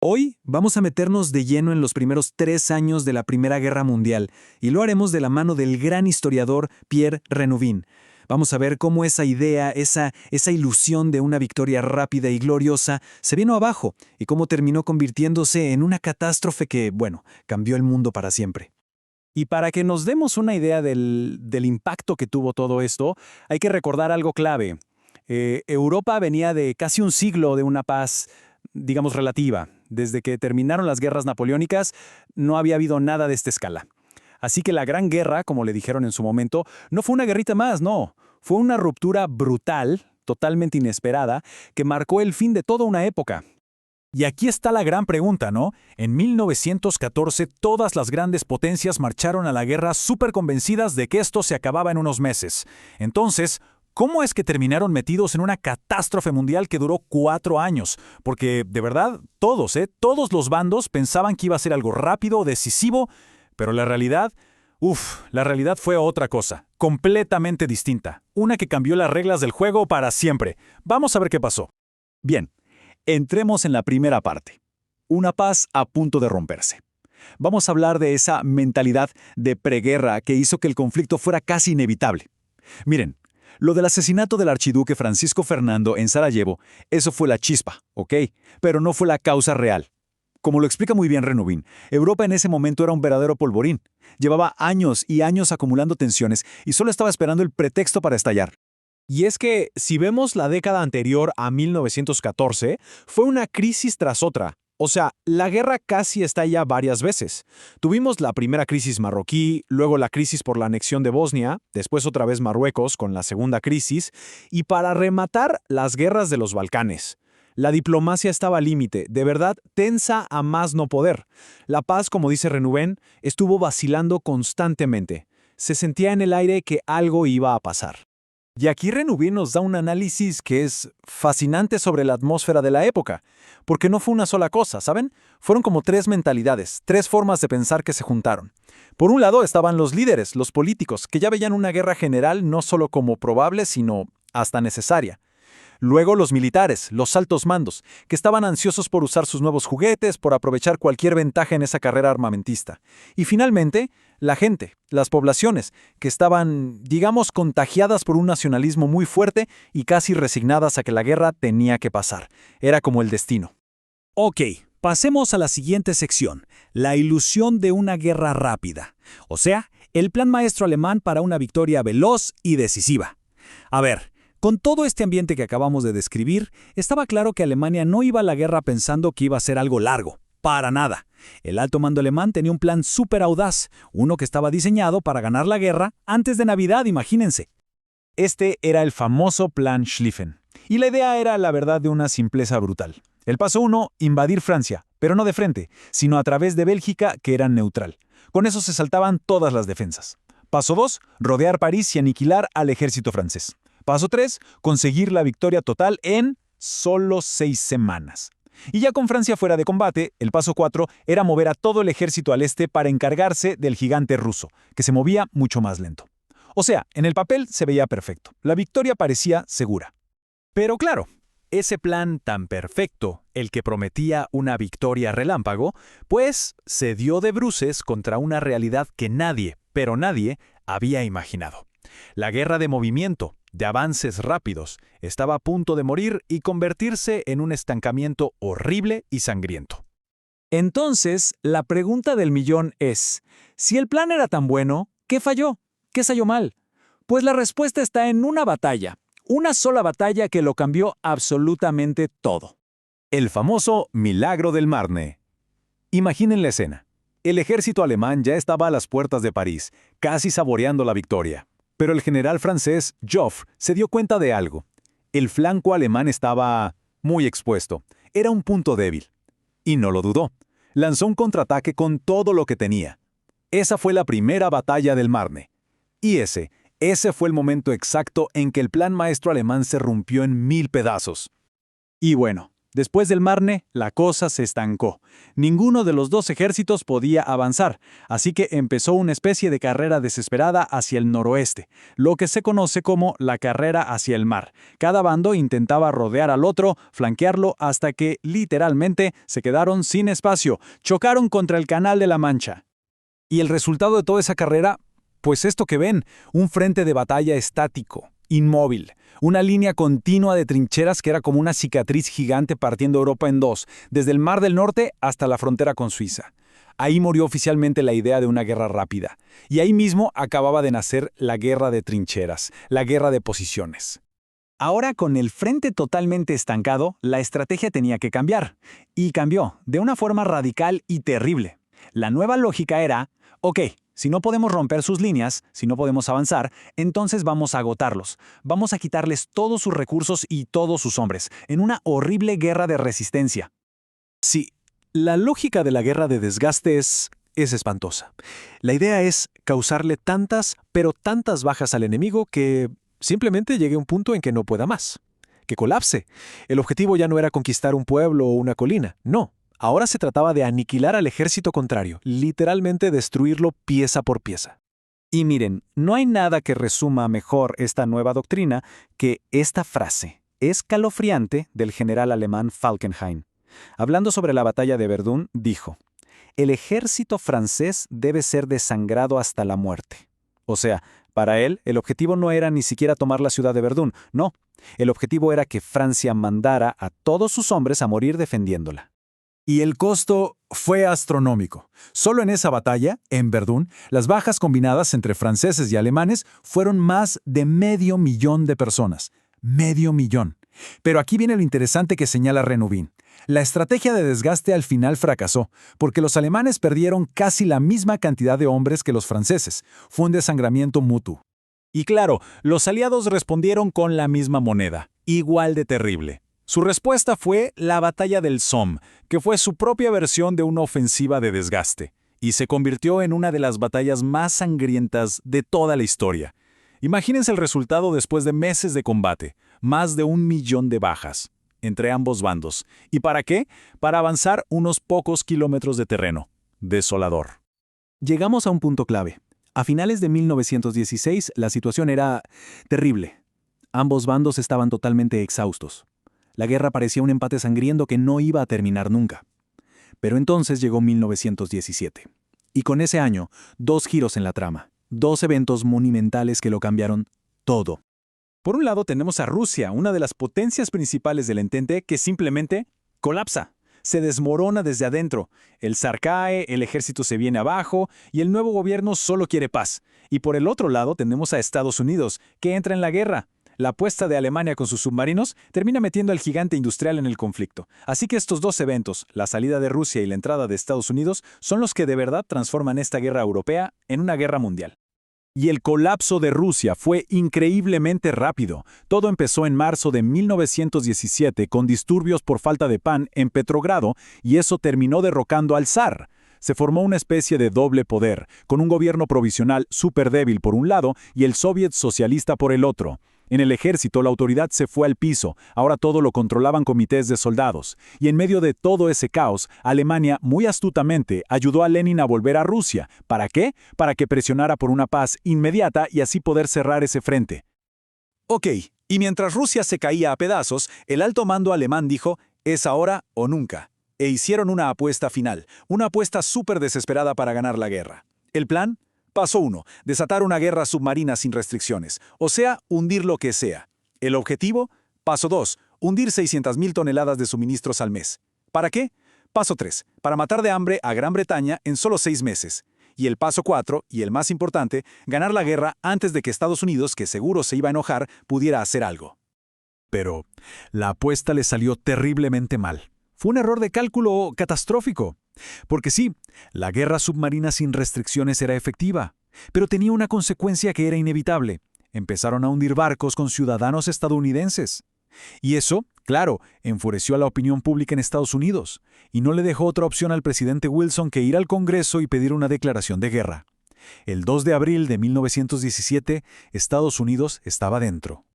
Hoy vamos a meternos de lleno en los primeros 3 años de la Primera Guerra Mundial y lo haremos de la mano del gran historiador Pierre Renouvin. Vamos a ver cómo esa idea, esa ilusión de una victoria rápida y gloriosa se vino abajo y cómo terminó convirtiéndose en una catástrofe que, bueno, cambió el mundo para siempre. Y para que nos demos una idea del impacto que tuvo todo esto, hay que recordar algo clave. Europa venía de casi un siglo de una paz, digamos, relativa. Desde que terminaron las guerras napoleónicas, no había habido nada de esta escala. Así que la Gran Guerra, como le dijeron en su momento, no fue una guerrita más, no. Fue una ruptura brutal, totalmente inesperada, que marcó el fin de toda una época. Y aquí está la gran pregunta, ¿no? En 1914 todas las grandes potencias marcharon a la guerra súper convencidas de que esto se acababa en unos meses. Entonces, ¿cómo es que terminaron metidos en una catástrofe mundial que duró 4 años? Porque, de verdad, todos los bandos pensaban que iba a ser algo rápido, decisivo, pero la realidad fue otra cosa, completamente distinta. Una que cambió las reglas del juego para siempre. Vamos a ver qué pasó. Bien, entremos en la primera parte. Una paz a punto de romperse. Vamos a hablar de esa mentalidad de preguerra que hizo que el conflicto fuera casi inevitable. Miren, lo del asesinato del archiduque Francisco Fernando en Sarajevo, eso fue la chispa, ¿ok? Pero no fue la causa real. Como lo explica muy bien Renouvin, Europa en ese momento era un verdadero polvorín. Llevaba años y años acumulando tensiones y solo estaba esperando el pretexto para estallar. Y es que, si vemos la década anterior a 1914, fue una crisis tras otra. O sea, la guerra casi estalla varias veces. Tuvimos la primera crisis marroquí, luego la crisis por la anexión de Bosnia, después otra vez Marruecos con la segunda crisis, y para rematar, las guerras de los Balcanes. La diplomacia estaba al límite, de verdad tensa a más no poder. La paz, como dice Renouvin, estuvo vacilando constantemente. Se sentía en el aire que algo iba a pasar. Y aquí Renouvin nos da un análisis que es fascinante sobre la atmósfera de la época, porque no fue una sola cosa, ¿saben? Fueron como 3 mentalidades, 3 formas de pensar que se juntaron. Por un lado estaban los líderes, los políticos, que ya veían una guerra general no solo como probable, sino hasta necesaria. Luego los militares, los altos mandos, que estaban ansiosos por usar sus nuevos juguetes, por aprovechar cualquier ventaja en esa carrera armamentista. Y finalmente, la gente, las poblaciones, que estaban, digamos, contagiadas por un nacionalismo muy fuerte y casi resignadas a que la guerra tenía que pasar. Era como el destino. Ok, pasemos a la siguiente sección, la ilusión de una guerra rápida. O sea, el plan maestro alemán para una victoria veloz y decisiva. A ver, con todo este ambiente que acabamos de describir, estaba claro que Alemania no iba a la guerra pensando que iba a ser algo largo. Para nada. El alto mando alemán tenía un plan súper audaz, uno que estaba diseñado para ganar la guerra antes de Navidad, imagínense. Este era el famoso Plan Schlieffen. Y la idea era, la verdad, de una simpleza brutal. El paso 1, invadir Francia, pero no de frente, sino a través de Bélgica, que era neutral. Con eso se saltaban todas las defensas. Paso 2, rodear París y aniquilar al ejército francés. Paso 3, conseguir la victoria total en solo 6 semanas. Y ya con Francia fuera de combate, el paso 4 era mover a todo el ejército al este para encargarse del gigante ruso, que se movía mucho más lento. O sea, en el papel se veía perfecto. La victoria parecía segura. Pero claro, ese plan tan perfecto, el que prometía una victoria relámpago, pues se dio de bruces contra una realidad que nadie, pero nadie, había imaginado. La guerra de movimiento, de avances rápidos, estaba a punto de morir y convertirse en un estancamiento horrible y sangriento. Entonces, la pregunta del millón es, si el plan era tan bueno, ¿qué falló? ¿Qué salió mal? Pues la respuesta está en una batalla, una sola batalla que lo cambió absolutamente todo. El famoso Milagro del Marne. Imaginen la escena. El ejército alemán ya estaba a las puertas de París, casi saboreando la victoria. Pero el general francés, Joffre, se dio cuenta de algo. El flanco alemán estaba muy expuesto. Era un punto débil. Y no lo dudó. Lanzó un contraataque con todo lo que tenía. Esa fue la primera batalla del Marne. Y ese fue el momento exacto en que el plan maestro alemán se rompió en 1000 pedazos. Y bueno, Después del Marne, la cosa se estancó. Ninguno de los dos ejércitos podía avanzar, así que empezó una especie de carrera desesperada hacia el noroeste, lo que se conoce como la carrera hacia el mar. Cada bando intentaba rodear al otro, flanquearlo, hasta que, literalmente, se quedaron sin espacio, chocaron contra el Canal de la Mancha. Y el resultado de toda esa carrera, pues esto que ven, un frente de batalla estático, inmóvil. Una línea continua de trincheras que era como una cicatriz gigante partiendo Europa en dos, desde el Mar del Norte hasta la frontera con Suiza. Ahí murió oficialmente la idea de una guerra rápida. Y ahí mismo acababa de nacer la guerra de trincheras, la guerra de posiciones. Ahora, con el frente totalmente estancado, la estrategia tenía que cambiar. Y cambió, de una forma radical y terrible. La nueva lógica era, ok, si no podemos romper sus líneas, si no podemos avanzar, entonces vamos a agotarlos. Vamos a quitarles todos sus recursos y todos sus hombres, en una horrible guerra de resistencia. Sí, la lógica de la guerra de desgaste es espantosa. La idea es causarle tantas, pero tantas bajas al enemigo que simplemente llegue a un punto en que no pueda más, que colapse. El objetivo ya no era conquistar un pueblo o una colina, no. Ahora se trataba de aniquilar al ejército contrario, literalmente destruirlo pieza por pieza. Y miren, no hay nada que resuma mejor esta nueva doctrina que esta frase escalofriante del general alemán Falkenhayn. Hablando sobre la batalla de Verdún, dijo: «El ejército francés debe ser desangrado hasta la muerte». O sea, para él, el objetivo no era ni siquiera tomar la ciudad de Verdún, no. El objetivo era que Francia mandara a todos sus hombres a morir defendiéndola. Y el costo fue astronómico. Solo en esa batalla, en Verdún, las bajas combinadas entre franceses y alemanes fueron más de 500.000 de personas. 500.000. Pero aquí viene lo interesante que señala Renouvin. La estrategia de desgaste al final fracasó, porque los alemanes perdieron casi la misma cantidad de hombres que los franceses. Fue un desangramiento mutuo. Y claro, los aliados respondieron con la misma moneda, igual de terrible. Su respuesta fue la Batalla del Somme, que fue su propia versión de una ofensiva de desgaste, y se convirtió en una de las batallas más sangrientas de toda la historia. Imagínense el resultado después de meses de combate, más de 1 millón de bajas entre ambos bandos. ¿Y para qué? Para avanzar unos pocos kilómetros de terreno. Desolador. Llegamos a un punto clave. A finales de 1916, la situación era terrible. Ambos bandos estaban totalmente exhaustos. La guerra parecía un empate sangriento que no iba a terminar nunca. Pero entonces llegó 1917. Y con ese año, 2 giros en la trama. 2 eventos monumentales que lo cambiaron todo. Por un lado tenemos a Rusia, una de las potencias principales del Entente, que simplemente colapsa. Se desmorona desde adentro. El zar cae, el ejército se viene abajo y el nuevo gobierno solo quiere paz. Y por el otro lado tenemos a Estados Unidos, que entra en la guerra. La apuesta de Alemania con sus submarinos termina metiendo al gigante industrial en el conflicto. Así que estos dos eventos, la salida de Rusia y la entrada de Estados Unidos, son los que de verdad transforman esta guerra europea en una guerra mundial. Y el colapso de Rusia fue increíblemente rápido. Todo empezó en marzo de 1917 con disturbios por falta de pan en Petrogrado y eso terminó derrocando al zar. Se formó una especie de doble poder, con un gobierno provisional súper débil por un lado y el soviet socialista por el otro. En el ejército la autoridad se fue al piso, ahora todo lo controlaban comités de soldados. Y en medio de todo ese caos, Alemania muy astutamente ayudó a Lenin a volver a Rusia. ¿Para qué? Para que presionara por una paz inmediata y así poder cerrar ese frente. Ok, y mientras Rusia se caía a pedazos, el alto mando alemán dijo, es ahora o nunca. E hicieron una apuesta final, una apuesta súper desesperada para ganar la guerra. ¿El plan? Paso 1. Desatar una guerra submarina sin restricciones, o sea, hundir lo que sea. ¿El objetivo? Paso 2. Hundir 600.000 toneladas de suministros al mes. ¿Para qué? Paso 3. Para matar de hambre a Gran Bretaña en solo 6 meses. Y el paso 4, y el más importante, ganar la guerra antes de que Estados Unidos, que seguro se iba a enojar, pudiera hacer algo. Pero la apuesta le salió terriblemente mal. Fue un error de cálculo catastrófico. Porque sí, la guerra submarina sin restricciones era efectiva, pero tenía una consecuencia que era inevitable. Empezaron a hundir barcos con ciudadanos estadounidenses. Y eso, claro, enfureció a la opinión pública en Estados Unidos, y no le dejó otra opción al presidente Wilson que ir al Congreso y pedir una declaración de guerra. El 2 de abril de 1917, Estados Unidos estaba dentro.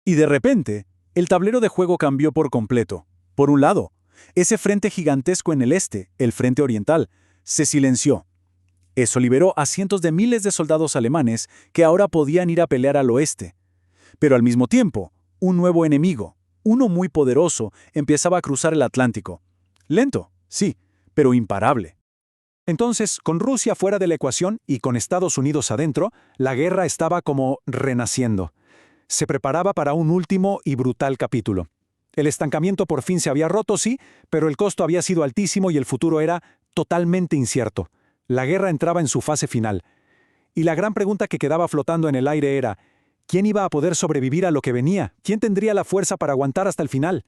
Y de repente, el tablero de juego cambió por completo. Por un lado, ese frente gigantesco en el este, el Frente Oriental, se silenció. Eso liberó a cientos de miles de soldados alemanes que ahora podían ir a pelear al oeste. Pero al mismo tiempo, un nuevo enemigo, uno muy poderoso, empezaba a cruzar el Atlántico. Lento, sí, pero imparable. Entonces, con Rusia fuera de la ecuación y con Estados Unidos adentro, la guerra estaba como renaciendo. Se preparaba para un último y brutal capítulo. El estancamiento por fin se había roto, sí, pero el costo había sido altísimo y el futuro era totalmente incierto. La guerra entraba en su fase final. Y la gran pregunta que quedaba flotando en el aire era, ¿quién iba a poder sobrevivir a lo que venía? ¿Quién tendría la fuerza para aguantar hasta el final?